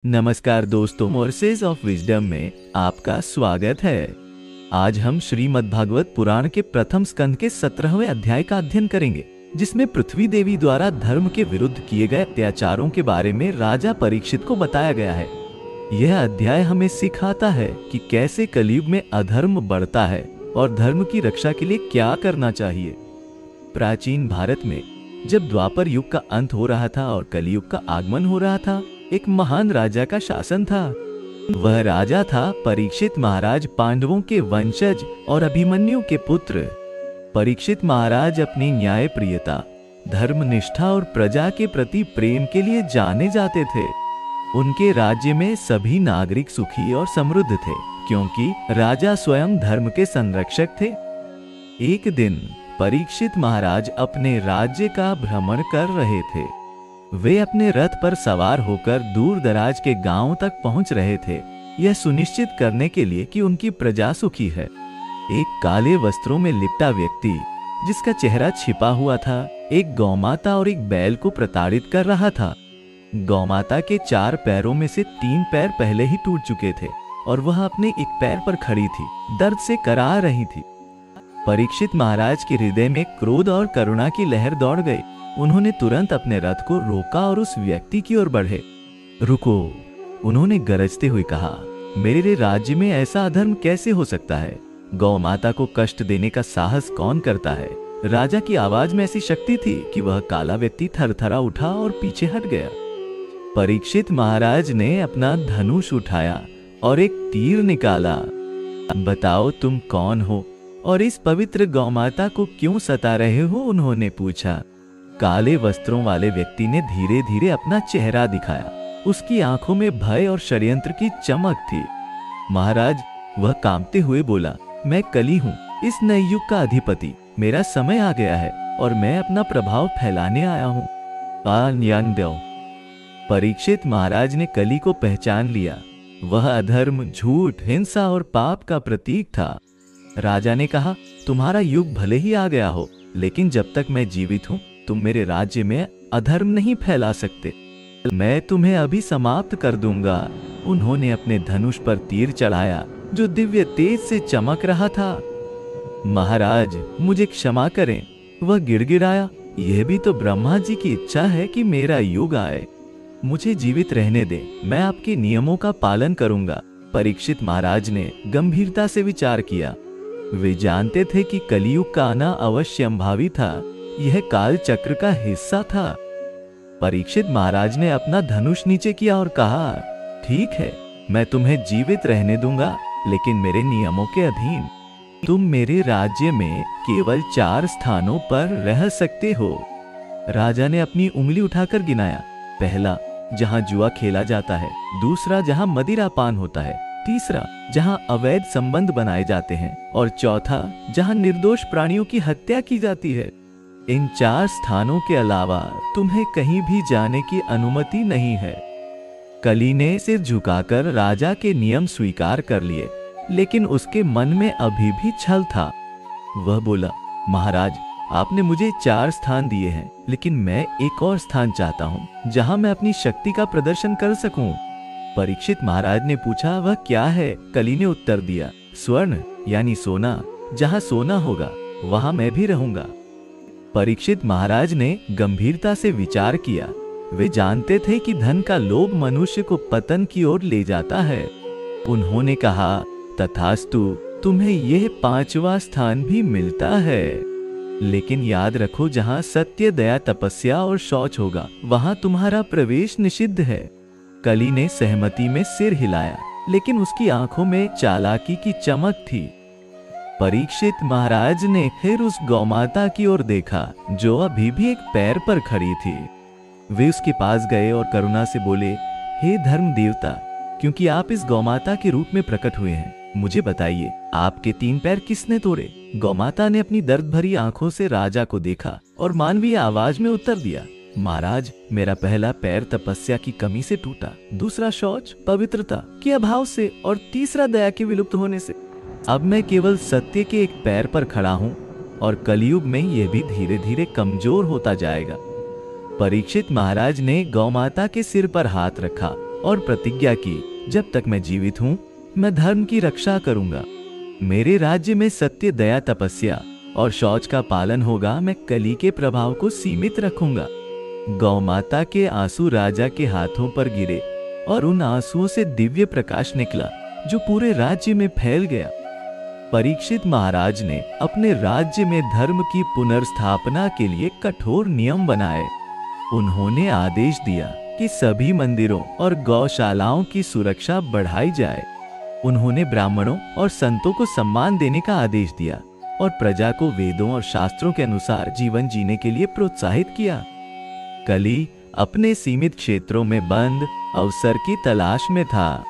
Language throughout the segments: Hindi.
नमस्कार दोस्तों, मोर्सेज ऑफ विजडम में आपका स्वागत है। आज हम श्रीमद् भागवत पुराण के प्रथम स्कंद के 17वें अध्याय का अध्ययन करेंगे, जिसमें पृथ्वी देवी द्वारा धर्म के विरुद्ध किए गए अत्याचारों के बारे में राजा परीक्षित को बताया गया है। यह अध्याय हमें सिखाता है कि कैसे कलयुग में अधर्म बढ़ता है और धर्म की रक्षा के लिए क्या करना चाहिए। प्राचीन भारत में जब द्वापर युग का अंत हो रहा था और कलयुग का आगमन हो रहा था, एक महान राजा का शासन था। वह राजा था परीक्षित महाराज, पांडवों के वंशज और अभिमन्यु के पुत्र। परीक्षित महाराज अपनी न्याय प्रियता, धर्मनिष्ठा और प्रजा के प्रति प्रेम के लिए जाने जाते थे। उनके राज्य में सभी नागरिक सुखी और समृद्ध थे, क्योंकि राजा स्वयं धर्म के संरक्षक थे। एक दिन परीक्षित महाराज अपने राज्य का भ्रमण कर रहे थे। वे अपने रथ पर सवार होकर दूर दराज के गांव तक पहुंच रहे थे, यह सुनिश्चित करने के लिए कि उनकी प्रजा सुखी है। एक काले वस्त्रों में लिपटा व्यक्ति, जिसका चेहरा छिपा हुआ था, एक गौमाता और एक बैल को प्रताड़ित कर रहा था। गौमाता के 4 पैरों में से 3 पैर पहले ही टूट चुके थे और वह अपने एक पैर पर खड़ी थी, दर्द से कराह रही थी। परीक्षित महाराज के हृदय में क्रोध और करुणा की लहर दौड़ गई। उन्होंने तुरंत अपने रथ को रोका और उस व्यक्ति की ओर बढ़े। रुको, उन्होंने गरजते हुए कहा, मेरे राज्य में ऐसा अधर्म कैसे हो सकता है? गौ माता को कष्ट देने का साहस कौन करता है? राजा की आवाज में ऐसी शक्ति थी कि वह काला व्यक्ति थरथरा उठा और पीछे हट गया। परीक्षित महाराज ने अपना धनुष उठाया और एक तीर निकाला। बताओ तुम कौन हो और इस पवित्र गौमाता को क्यों सता रहे हो? उन्होंने पूछा। काले वस्त्रों वाले व्यक्ति ने धीरे धीरे अपना चेहरा दिखाया। उसकी आंखों में भय और षड्यंत्र की चमक थी। महाराज, वह कांपते हुए बोला, मैं कली हूँ, इस नए युग का अधिपति। मेरा समय आ गया है और मैं अपना प्रभाव फैलाने आया हूँ। परीक्षित महाराज ने कली को पहचान लिया। वह अधर्म, झूठ, हिंसा और पाप का प्रतीक था। राजा ने कहा, तुम्हारा युग भले ही आ गया हो, लेकिन जब तक मैं जीवित हूँ तुम मेरे राज्य में अधर्म नहीं फैला सकते। मैं तुम्हें अभी समाप्त कर दूंगा। उन्होंने अपने धनुष पर तीर चढ़ाया, जो दिव्य तेज से चमक रहा था। महाराज, मुझे क्षमा करें, वह गिड़गिड़ाया। यह भी तो ब्रह्मा जी की इच्छा है कि मेरा युग आए। मुझे जीवित रहने दे, मैं आपके नियमों का पालन करूंगा। परीक्षित महाराज ने गंभीरता से विचार किया। वे जानते थे कि कलियुग का आना अवश्यंभावी था। यह काल चक्र का हिस्सा था। परीक्षित महाराज ने अपना धनुष नीचे किया और कहा, ठीक है, मैं तुम्हें जीवित रहने दूंगा, लेकिन मेरे नियमों के अधीन। तुम मेरे राज्य में केवल 4 स्थानों पर रह सकते हो। राजा ने अपनी उंगली उठाकर गिनाया। पहला, जहां जुआ खेला जाता है। दूसरा, जहां मदिरा पान होता है। तीसरा, जहां अवैध संबंध बनाए जाते हैं। और चौथा, जहां निर्दोष प्राणियों की हत्या की जाती है। इन 4 स्थानों के अलावा तुम्हें कहीं भी जाने की अनुमति नहीं है। कली ने सिर झुकाकर राजा के नियम स्वीकार कर लिए, लेकिन उसके मन में अभी भी छल था। वह बोला, महाराज, आपने मुझे 4 स्थान दिए हैं, लेकिन मैं एक और स्थान चाहता हूँ, जहाँ मैं अपनी शक्ति का प्रदर्शन कर सकूं। परीक्षित महाराज ने पूछा, वह क्या है? कली ने उत्तर दिया, स्वर्ण यानी सोना। जहाँ सोना होगा वहाँ मैं भी रहूंगा। परीक्षित महाराज ने गंभीरता से विचार किया। वे जानते थे कि धन का लोभ मनुष्य को पतन की ओर ले जाता है। उन्होंने कहा, तथास्तु, तुम्हें यह 5वां स्थान भी मिलता है, लेकिन याद रखो, जहां सत्य, दया, तपस्या और शौच होगा, वहां तुम्हारा प्रवेश निषिद्ध है। कली ने सहमति में सिर हिलाया, लेकिन उसकी आंखों में चालाकी की चमक थी। परीक्षित महाराज ने फिर उस गौमाता की ओर देखा, जो अभी भी एक पैर पर खड़ी थी। वे उसके पास गए और करुणा से बोले, हे धर्म देवता, क्योंकि आप इस गौमाता के रूप में प्रकट हुए हैं, मुझे बताइए, आपके 3 पैर किसने तोड़े? गौमाता ने अपनी दर्द भरी आंखों से राजा को देखा और मानवीय आवाज में उत्तर दिया, महाराज, मेरा पहला पैर तपस्या की कमी से टूटा, दूसरा शौच, पवित्रता के अभाव से, और तीसरा दया के विलुप्त होने से। अब मैं केवल सत्य के एक पैर पर खड़ा हूँ और कलयुग में यह भी धीरे धीरे कमजोर होता जाएगा। परीक्षित महाराज ने गौमाता के सिर पर हाथ रखा और प्रतिज्ञा की, जब तक मैं जीवित हूँ मैं धर्म की रक्षा करूंगा। मेरे राज्य में सत्य, दया, तपस्या और शौच का पालन होगा। मैं कली के प्रभाव को सीमित रखूंगा। गौ माता के आंसू राजा के हाथों पर गिरे और उन आंसुओं से दिव्य प्रकाश निकला जो पूरे राज्य में फैल गया। परीक्षित महाराज ने अपने राज्य में धर्म की पुनर्स्थापना के लिए कठोर नियम बनाए। उन्होंने आदेश दिया कि सभी मंदिरों और गौशालाओं की सुरक्षा बढ़ाई जाए। उन्होंने ब्राह्मणों और संतों को सम्मान देने का आदेश दिया और प्रजा को वेदों और शास्त्रों के अनुसार जीवन जीने के लिए प्रोत्साहित किया। कली अपने सीमित क्षेत्रों में बंद अवसर की तलाश में था।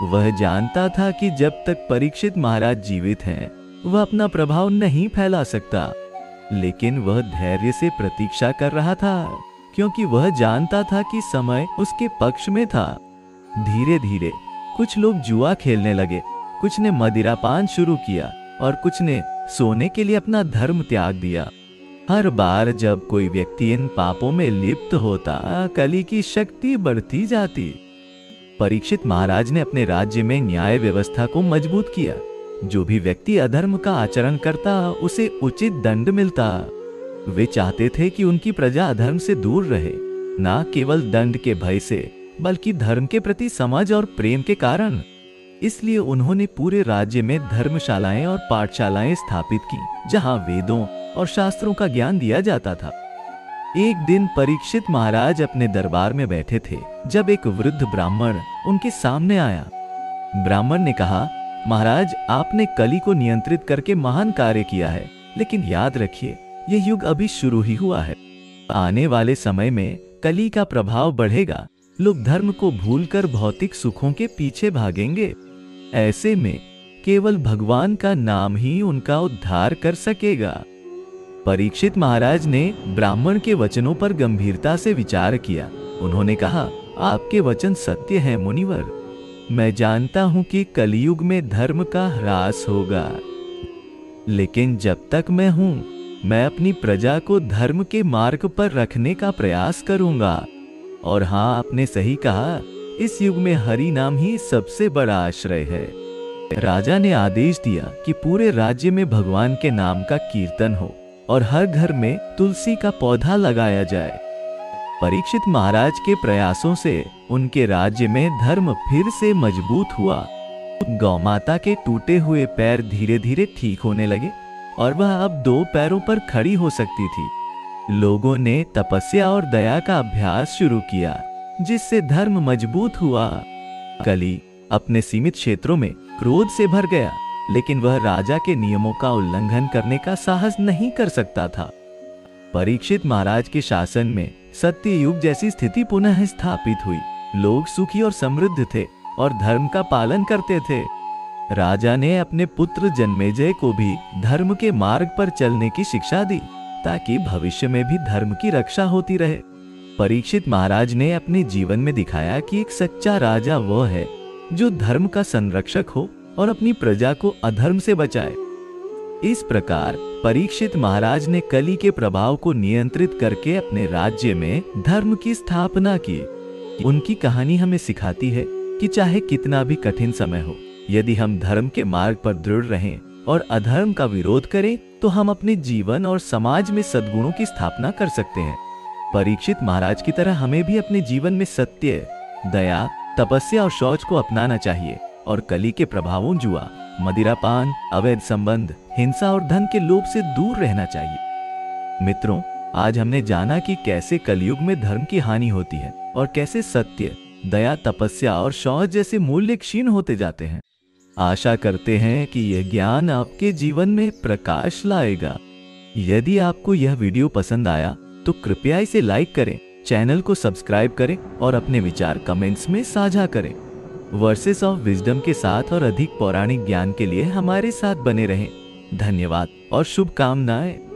वह जानता था कि जब तक परीक्षित महाराज जीवित हैं, वह अपना प्रभाव नहीं फैला सकता, लेकिन वह धैर्य से प्रतीक्षा कर रहा था, क्योंकि वह जानता था कि समय उसके पक्ष में था। धीरे धीरे कुछ लोग जुआ खेलने लगे, कुछ ने मदिरापान शुरू किया और कुछ ने सोने के लिए अपना धर्म त्याग दिया। हर बार जब कोई व्यक्ति इन पापों में लिप्त होता, कली की शक्ति बढ़ती जाती। परीक्षित महाराज ने अपने राज्य में न्याय व्यवस्था को मजबूत किया। जो भी व्यक्ति अधर्म का आचरण करता, उसे उचित दंड मिलता। वे चाहते थे कि उनकी प्रजा अधर्म से दूर रहे, न केवल दंड के भय से, बल्कि धर्म के प्रति समझ और प्रेम के कारण। इसलिए उन्होंने पूरे राज्य में धर्मशालाएं और पाठशालाएं स्थापित की, जहां वेदों और शास्त्रों का ज्ञान दिया जाता था। एक दिन परीक्षित महाराज अपने दरबार में बैठे थे, जब एक वृद्ध ब्राह्मण उनके सामने आया। ब्राह्मण ने कहा, महाराज, आपने कली को नियंत्रित करके महान कार्य किया है, लेकिन याद रखिए, यह युग अभी शुरू ही हुआ है। आने वाले समय में कली का प्रभाव बढ़ेगा। लोग धर्म को भूलकर भौतिक सुखों के पीछे भागेंगे। ऐसे में केवल भगवान का नाम ही उनका उद्धार कर सकेगा। परीक्षित महाराज ने ब्राह्मण के वचनों पर गंभीरता से विचार किया। उन्होंने कहा, आपके वचन सत्य हैं मुनिवर। मैं जानता हूं कि कलयुग में धर्म का ह्रास होगा, लेकिन जब तक मैं हूं, मैं अपनी प्रजा को धर्म के मार्ग पर रखने का प्रयास करूंगा। और हाँ, आपने सही कहा, इस युग में हरि नाम ही सबसे बड़ा आश्रय है। राजा ने आदेश दिया कि पूरे राज्य में भगवान के नाम का कीर्तन हो और हर घर में तुलसी का पौधा लगाया जाए। परीक्षित महाराज के प्रयासों से उनके राज्य में धर्म फिर से मजबूत हुआ। गौमाता के टूटे हुए पैर धीरे धीरे ठीक होने लगे और वह अब 2 पैरों पर खड़ी हो सकती थी। लोगों ने तपस्या और दया का अभ्यास शुरू किया, जिससे धर्म मजबूत हुआ। कली अपने सीमित क्षेत्रों में क्रोध से भर गया, लेकिन वह राजा के नियमों का उल्लंघन करने का साहस नहीं कर सकता था। परीक्षित महाराज के शासन में सत्य युग जैसी स्थिति पुनः स्थापित हुई। लोग सुखी और समृद्ध थे और धर्म का पालन करते थे। राजा ने अपने पुत्र जन्मेजय को भी धर्म के मार्ग पर चलने की शिक्षा दी, ताकि भविष्य में भी धर्म की रक्षा होती रहे। परीक्षित महाराज ने अपने जीवन में दिखाया कि एक सच्चा राजा वह है जो धर्म का संरक्षक हो और अपनी प्रजा को अधर्म से बचाए। इस प्रकार परीक्षित महाराज ने कली के प्रभाव को नियंत्रित करके अपने राज्य में धर्म की स्थापना की। उनकी कहानी हमें सिखाती है कि चाहे कितना भी कठिन समय हो, यदि हम धर्म के मार्ग पर दृढ़ रहें और अधर्म का विरोध करें, तो हम अपने जीवन और समाज में सद्गुणों की स्थापना कर सकते हैं। परीक्षित महाराज की तरह हमें भी अपने जीवन में सत्य, दया, तपस्या और शौच को अपनाना चाहिए और कली के प्रभावों, जुआ, मदिरापान, अवैध संबंध, हिंसा और धन के लोभ से दूर रहना चाहिए। मित्रों, आज हमने जाना कि कैसे कलयुग में धर्म की हानि होती है और कैसे सत्य, दया, तपस्या और शौच जैसे मूल्य क्षीण होते जाते हैं। आशा करते हैं कि यह ज्ञान आपके जीवन में प्रकाश लाएगा। यदि आपको यह वीडियो पसंद आया तो कृपया इसे लाइक करें, चैनल को सब्सक्राइब करें और अपने विचार कमेंट्स में साझा करें। वर्सेस ऑफ विजडम के साथ और अधिक पौराणिक ज्ञान के लिए हमारे साथ बने रहें। धन्यवाद और शुभकामनाएं।